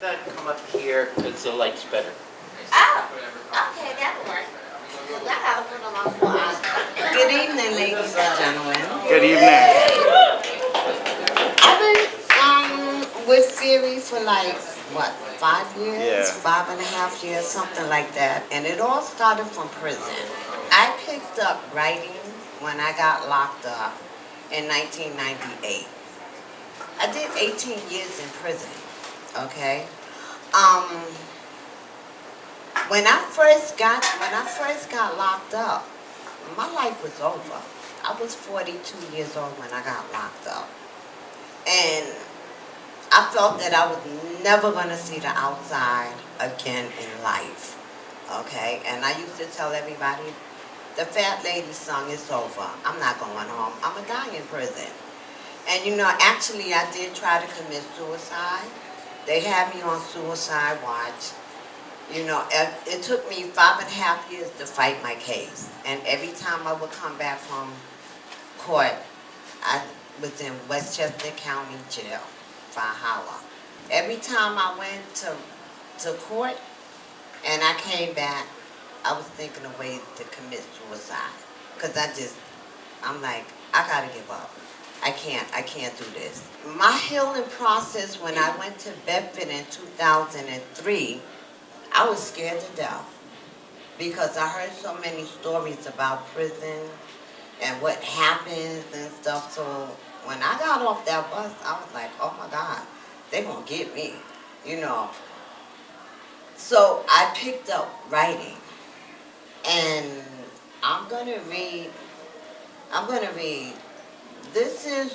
Come up here because the light's better. Oh, okay, that'll work. Because I gotta put them on for us. Good evening, ladies and gentlemen. Good evening. I've been with Theory for like, what, 5 years? Yeah. 5.5 years, something like that. And it all started from prison. I picked up writing when I got locked up in 1998. I did 18 years in prison, okay? When I first got locked up, my life was over. I was 42 years old when I got locked up. And I felt that I was never going to see the outside again in life. Okay? And I used to tell everybody, the fat lady song is over. I'm not going home. I'm going to die in prison. And you know, actually I did try to commit suicide. They had me on suicide watch. You know, it took me 5.5 years to fight my case. And every time I would come back from court, I was in Westchester County Jail for an hour. Every time I went to court and I came back, I was thinking of ways to commit suicide. Because I'm like, I gotta give up. I can't do this. My healing process when I went to Bedford in 2003, I was scared to death because I heard so many stories about prison and what happens and stuff. So when I got off that bus, I was like, oh my God, they're gonna get me, you know. So I picked up writing, and I'm gonna read. This is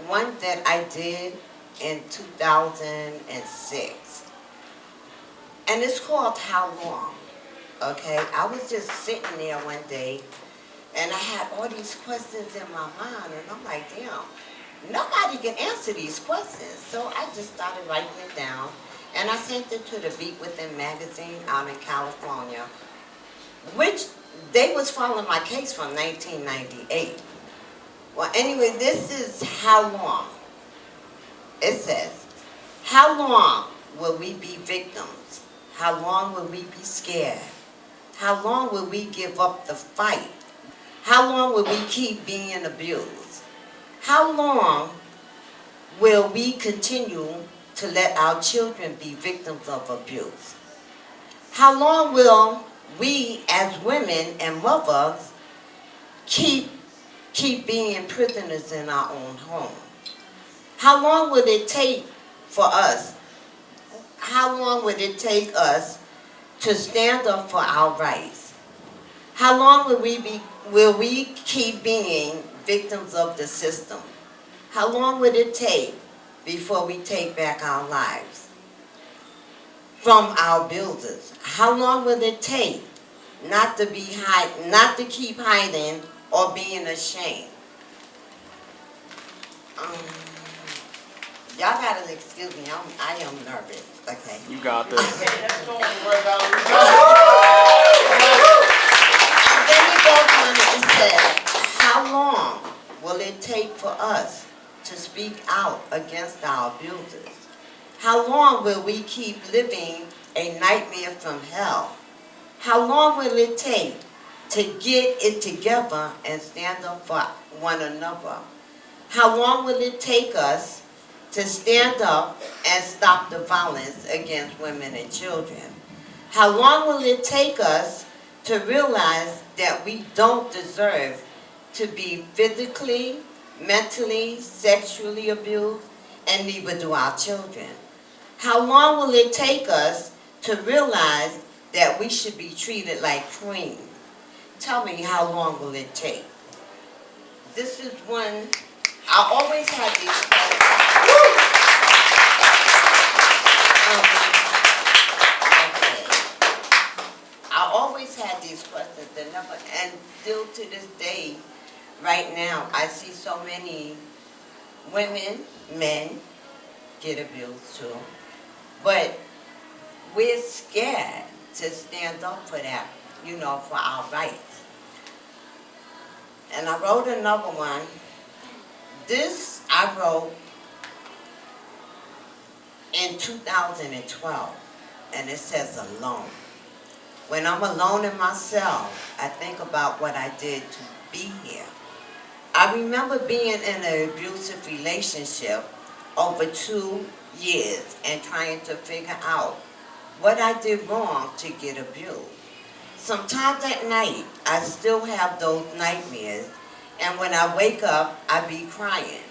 one that I did in 2006. And it's called How Long, okay? I was just sitting there one day, and I had all these questions in my mind, and I'm like, damn, nobody can answer these questions. So I just started writing it down, and I sent it to the Beat Within magazine out in California, which they was following my case from 1998. Well, anyway, this is How Long. It says, how long will we be victims? How long will we be scared? How long will we give up the fight? How long will we keep being abused? How long will we continue to let our children be victims of abuse? How long will we as women and mothers keep being prisoners in our own home? How long will it take for us? How long would it take us to stand up for our rights? How long will we keep being victims of the system? How long would it take before we take back our lives from our builders? How long will it take not to keep hiding or being ashamed? Y'all gotta excuse me, I am nervous, okay? You got this. And then it goes on and says, how long will it take for us to speak out against our abusers? How long will we keep living a nightmare from hell? How long will it take to get it together and stand up for one another? How long will it take us to stand up and stop the violence against women and children? How long will it take us to realize that we don't deserve to be physically, mentally, sexually abused, and neither do our children? How long will it take us to realize that we should be treated like queens? Tell me, how long will it take? This is one, I always had these questions. I always had these questions and still to this day, right now, I see so many women, men get abused too, but we're scared to stand up for that, you know, for our rights. And I wrote another one. This I wrote in 2012, and it says alone. When I'm alone in my cell, I think about what I did to be here. I remember being in an abusive relationship over 2 years and trying to figure out what I did wrong to get abused. Sometimes at night, I still have those nightmares, and when I wake up, I be crying.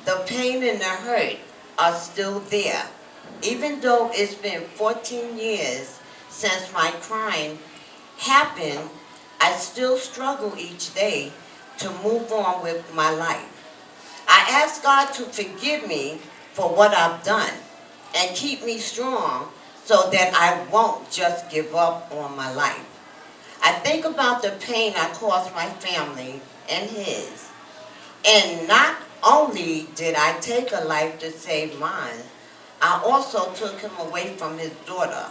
The pain and the hurt are still there. Even though it's been 14 years since my crime happened, I still struggle each day to move on with my life. I ask God to forgive me for what I've done and keep me strong so that I won't just give up on my life. I think about the pain I caused my family and his. And not only did I take a life to save mine, I also took him away from his daughter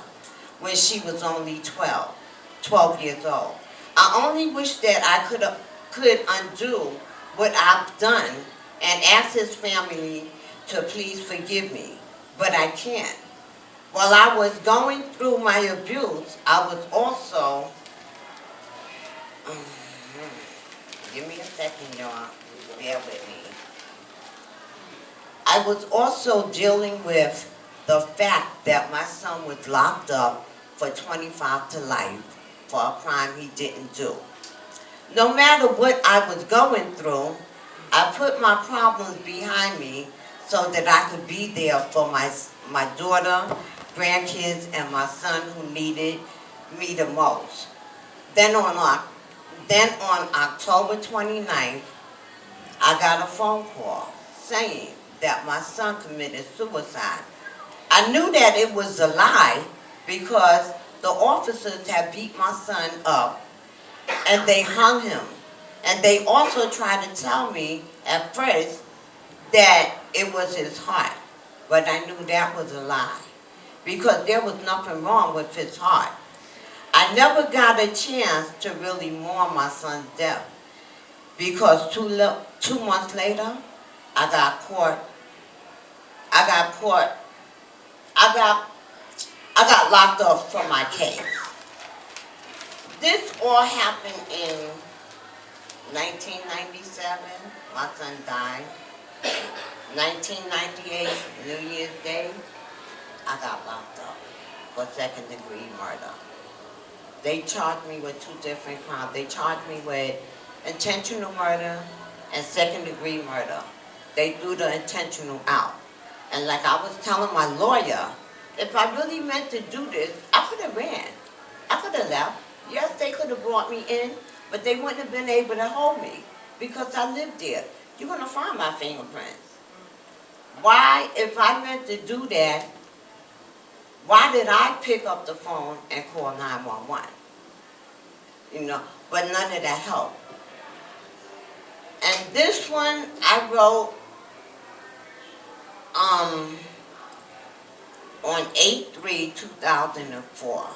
when she was only 12 years old. I only wish that I could undo what I've done and ask his family to please forgive me, but I can't. While I was going through my abuse, I was also, give me a second, y'all, bear with me. I was also dealing with the fact that my son was locked up for 25 to life for a crime he didn't do. No matter what I was going through, I put my problems behind me so that I could be there for my daughter, grandkids, and my son who needed me the most. Then on October 29th, I got a phone call saying that my son committed suicide. I knew that it was a lie because the officers had beat my son up and they hung him. And they also tried to tell me at first that it was his heart. But I knew that was a lie because there was nothing wrong with his heart. I never got a chance to really mourn my son's death because 2 months later, I got locked up from my case. This all happened in 1997. My son died. 1998, New Year's Day, I got locked up for second-degree murder. They charged me with 2 different crimes. They charged me with intentional murder and second-degree murder. They threw the intentional out. And like I was telling my lawyer, if I really meant to do this, I could have ran. I could have left. Yes, they could have brought me in, but they wouldn't have been able to hold me because I lived there. You're going to find my fingerprints. Why, if I meant to do that, why did I pick up the phone and call 911? But none of that helped. And this one I wrote on 8/3/2004.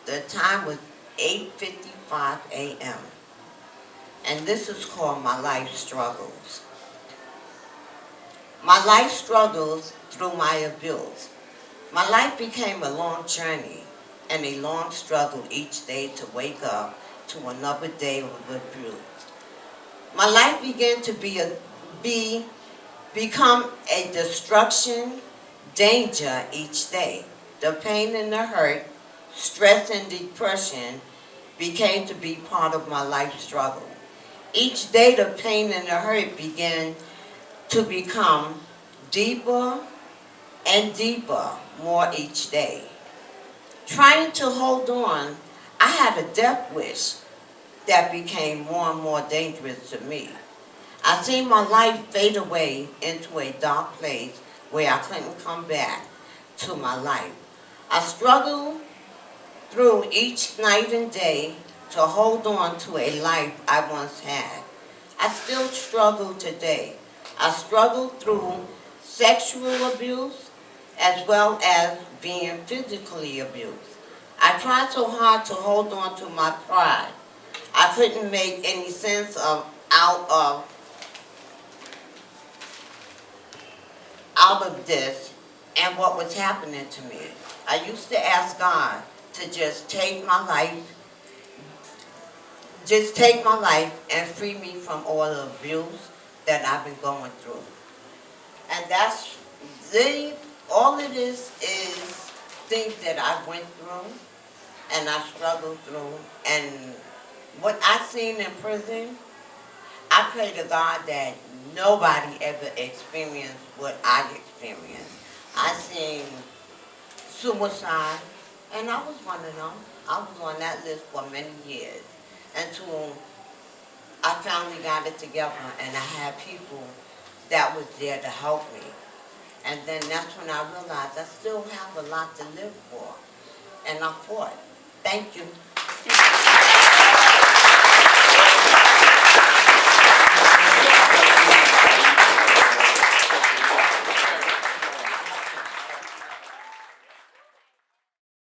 The time was 8:55 a.m. And this is called My Life Struggles. My life struggles through my abuse. My life became a long journey and a long struggle each day to wake up to another day of abuse. My life began to become a destruction, danger each day. The pain and the hurt, stress and depression became to be part of my life struggle. Each day the pain and the hurt began to become deeper and deeper more each day. Trying to hold on, I had a death wish that became more and more dangerous to me. I seen my life fade away into a dark place where I couldn't come back to my life. I struggled through each night and day to hold on to a life I once had. I still struggle today. I struggled through sexual abuse as well as being physically abused. I tried so hard to hold on to my pride. I couldn't make any sense out of this and what was happening to me. I used to ask God to just take my life and free me from all the abuse that I've been going through. And that's all it is things that I went through and I struggled through. And what I seen in prison, I pray to God that nobody ever experienced what I experienced. I seen suicide, and I was one of them. I was on that list for many years until I finally got it together and I had people that was there to help me. And then that's when I realized I still have a lot to live for. And I fought. Thank you.